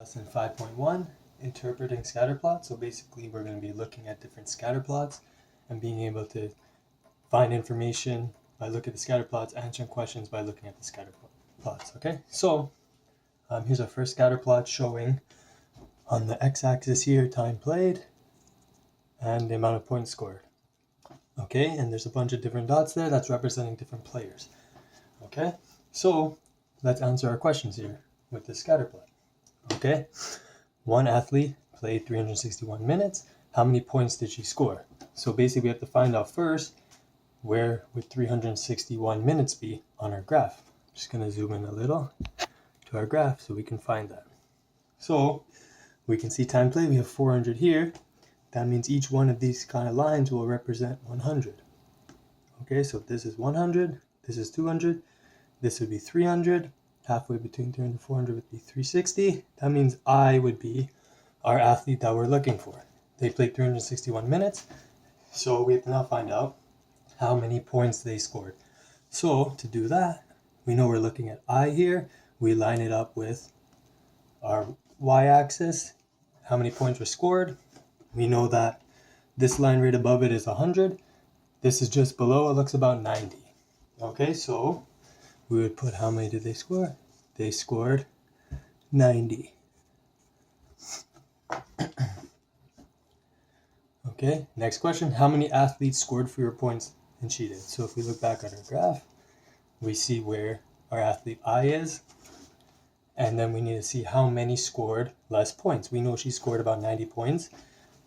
Lesson 5.1, Interpreting Scatterplots. So basically we're going to be looking at different scatterplots and being able to find information by looking at the scatterplots, answering questions by looking at the scatterplots. Okay, so here's our first scatterplot showing on the x-axis here time played and the amount of points scored. Okay, and there's a bunch of different dots there that's representing different players. Okay, so let's answer our questions here with this scatterplot. Okay, one athlete played 361 minutes. How many points did she score? So basically we have to find out first where would 361 minutes be on our graph. I'm just going to zoom in a little to our graph so we can find that. So we can see time played, we have 400 here. That means each one of these kind of lines will represent 100. Okay, so if this is 100, this is 200, this would be 300. Halfway between 300 and 400 would be 360. That means I would be our athlete that we're looking for. They played 361 minutes, so we have to now find out how many points they scored. So to do that, we know we're looking at I here. We line it up with our y-axis, how many points were scored. We know that this line right above it is 100. This is just below, it looks about 90. Okay, so we would put how many did they score? They scored 90. Okay, next question. How many athletes scored fewer points than she did? So if we look back at our graph, we see where our athlete I is. And then we need to see how many scored less points. We know she scored about 90 points.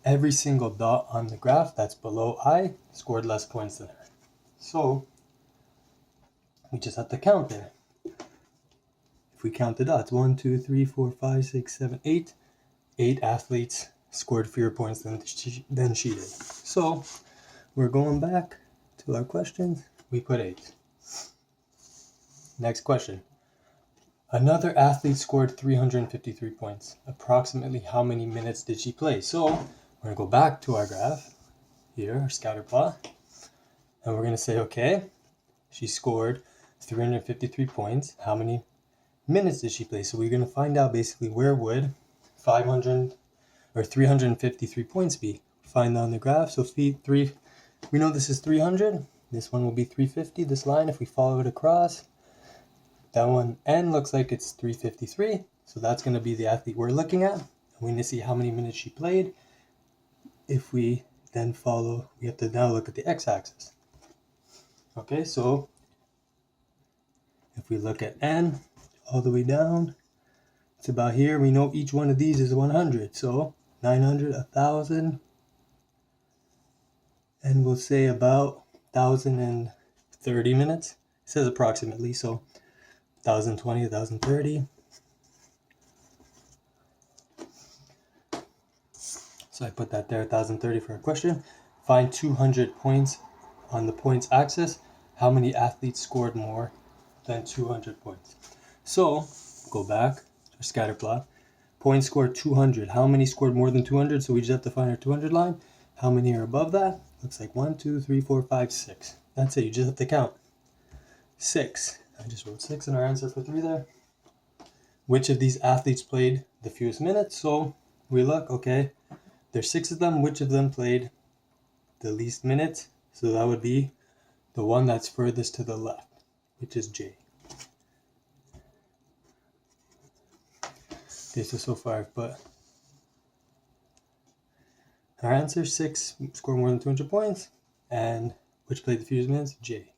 Every single dot on the graph that's below I scored less points than her. So we just have to count there. If we count the dots, 1, 2, 3, 4, 5, 6, 7, 8. 8 athletes scored fewer points than she did. So we're going back to our questions. We put 8. Next question. Another athlete scored 353 points. Approximately how many minutes did she play? So we're going to go back to our graph here, our scatter plot. And we're going to say, okay, she scored 353 points. How many minutes did she play? So we're going to find out basically where would 500 or 353 points be. Find that on the graph. So we know this is 300. This one will be 350. This line, if we follow it across, that one N looks like it's 353. So that's going to be the athlete we're looking at. We need to see how many minutes she played. If we then follow, we have to now look at the x-axis. Okay, so if we look at N all the way down, it's about here. We know each one of these is 100. So 900, 1,000, and we'll say about 1,030 minutes. It says approximately, so 1,020, 1,030. So I put that there, 1,030 for a question. Find 200 points on the points axis. How many athletes scored more than 200 points? So go back to our scatter plot. Points scored 200. How many scored more than 200? So we just have to find our 200 line. How many are above that? Looks like 1, 2, 3, 4, 5, 6. That's it. You just have to count. 6. I just wrote 6 in our answer for 3 there. Which of these athletes played the fewest minutes? So we look, okay, there's 6 of them. Which of them played the least minutes? So that would be the one that's furthest to the left, which is J. Okay, so far I've put our answer, 6 scored more than 200 points, and which played the fewest minutes? J.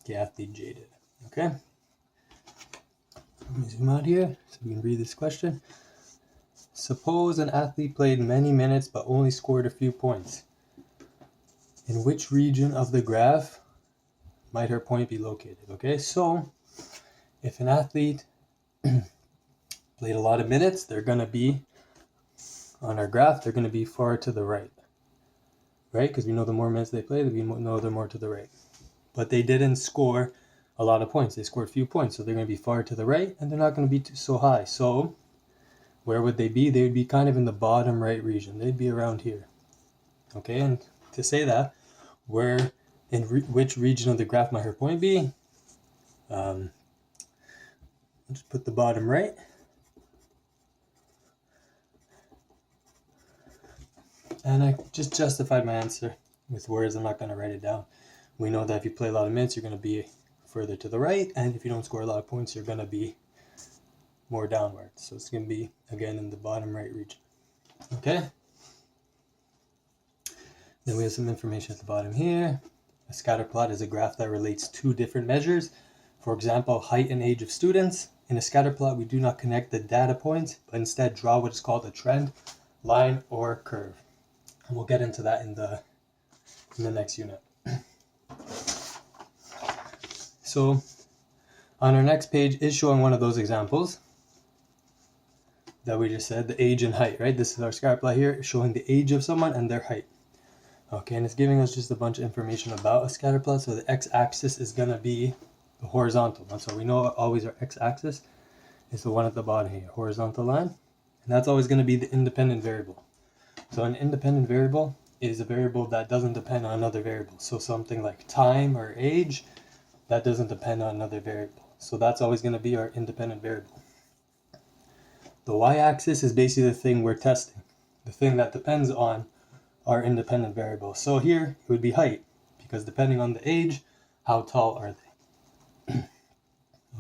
The athlete J did. Okay? Let me zoom out here so we can read this question. Suppose an athlete played many minutes but only scored a few points. In which region of the graph might her point be located? Okay, so if an athlete played a lot of minutes, they're going to be, on our graph, they're going to be far to the right. Right? Because we know the more minutes they play, we know they're more to the right. But they didn't score a lot of points. They scored a few points. So they're going to be far to the right, and they're not going to be so high. So where would they be? They would be kind of in the bottom right region. They'd be around here. Okay, and to say that, where in which region of the graph might her point be? Just put the bottom right. And I just justified my answer with words. I'm not going to write it down. We know that if you play a lot of minutes, you're going to be further to the right, and if you don't score a lot of points, you're going to be more downward. So it's going to be, again, in the bottom right region. Okay? Then we have some information at the bottom here. A scatter plot is a graph that relates two different measures. For example, height and age of students. In a scatter plot, we do not connect the data points, but instead draw what is called a trend, line, or curve. And we'll get into that in the next unit. So on our next page is showing one of those examples that we just said, the age and height, right? This is our scatter plot here showing the age of someone and their height. Okay, and it's giving us just a bunch of information about a scatter plot. So the x-axis is going to be the horizontal one. So we know always our x-axis is the one at the bottom here, horizontal line. And that's always going to be the independent variable. So an independent variable is a variable that doesn't depend on another variable. So something like time or age, that doesn't depend on another variable. So that's always going to be our independent variable. The y-axis is basically the thing we're testing, the thing that depends on our independent variable. So here it would be height, because depending on the age, how tall are they?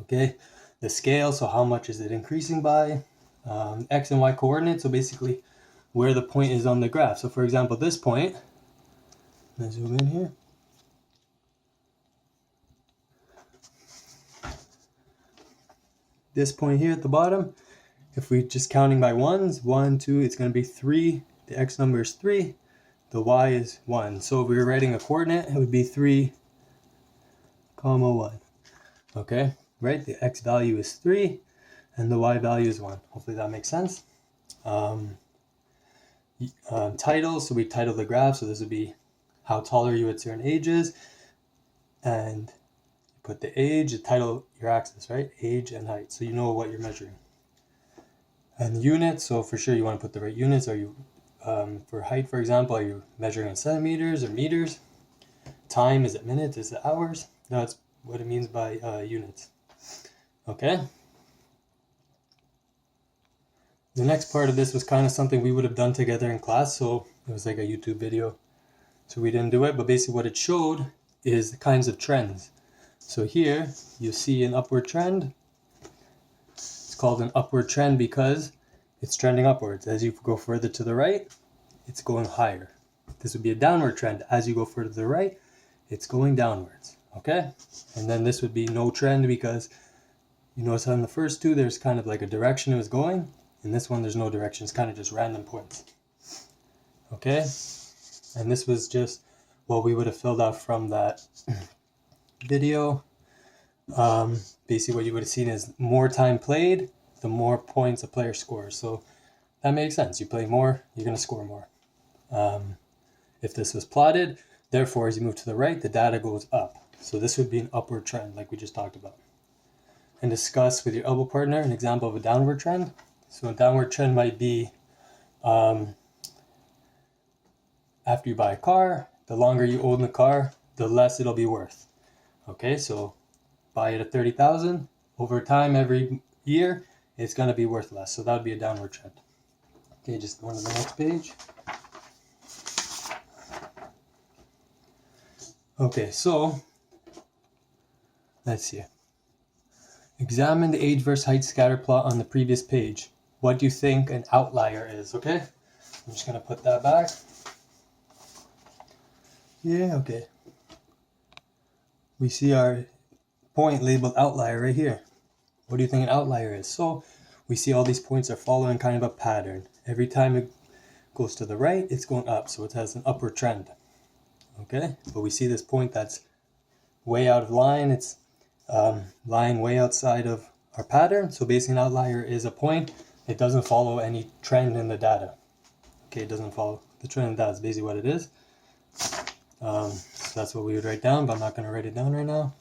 Okay, the scale, so how much is it increasing by? X and y coordinates, so basically where the point is on the graph. So for example, this point, let's zoom in here. This point here at the bottom, if we're just counting by ones, 1, 2, it's going to be 3. The x number is 3. The y is 1. So if we were writing a coordinate, it would be 3, 1. Okay, right? The x value is 3, and the y value is 1. Hopefully that makes sense. Title, so we title the graph. So this would be how tall are you at certain ages, and you put the age, the title, your axis, right? Age and height, so you know what you're measuring. And units, so for sure you want to put the right units. Are you for height, for example, are you measuring in centimeters or meters? Time, is it minutes, is it hours? That's what it means by units. Okay. The next part of this was kind of something we would have done together in class, so it was like a YouTube video, so we didn't do it, but basically what it showed is the kinds of trends. So here you see an upward trend. It's called an upward trend because it's trending upwards. As you go further to the right, it's going higher. This would be a downward trend. As you go further to the right, it's going downwards. Okay? And then this would be no trend because you notice on the first two, there's kind of like a direction it was going. In this one, there's no direction. It's kind of just random points. Okay? And this was just what we would have filled out from that video. Basically what you would have seen is more time played, the more points a player scores. So that makes sense. You play more, you're going to score more. If this was plotted, therefore, as you move to the right, the data goes up. So this would be an upward trend, like we just talked about. And discuss with your elbow partner an example of a downward trend. So a downward trend might be after you buy a car, the longer you own the car, the less it'll be worth. Okay, so buy it at 30,000. Over time, every year, it's going to be worth less. So that would be a downward trend. Okay, just go on to the next page. Okay, so let's see. Examine the age versus height scatter plot on the previous page. What do you think an outlier is? Okay, I'm just going to put that back. Yeah, okay. We see our point labeled outlier right here. What do you think an outlier is? So we see all these points are following kind of a pattern. Every time it goes to the right, it's going up. So it has an upward trend. Okay, but we see this point that's way out of line. It's lying way outside of our pattern. So basically an outlier is a point. It doesn't follow any trend in the data. Okay, it doesn't follow the trend in the data. That's basically what it is. So that's what we would write down, but I'm not going to write it down right now.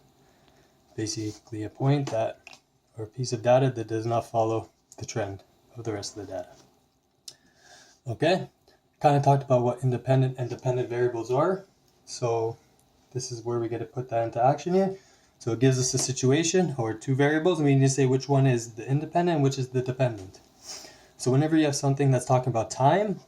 Basically a point that, or a piece of data that does not follow the trend of the rest of the data. Okay, kind of talked about what independent and dependent variables are. So this is where we get to put that into action here. So it gives us a situation or two variables, and we need to say which one is the independent and which is the dependent. So whenever you have something that's talking about time,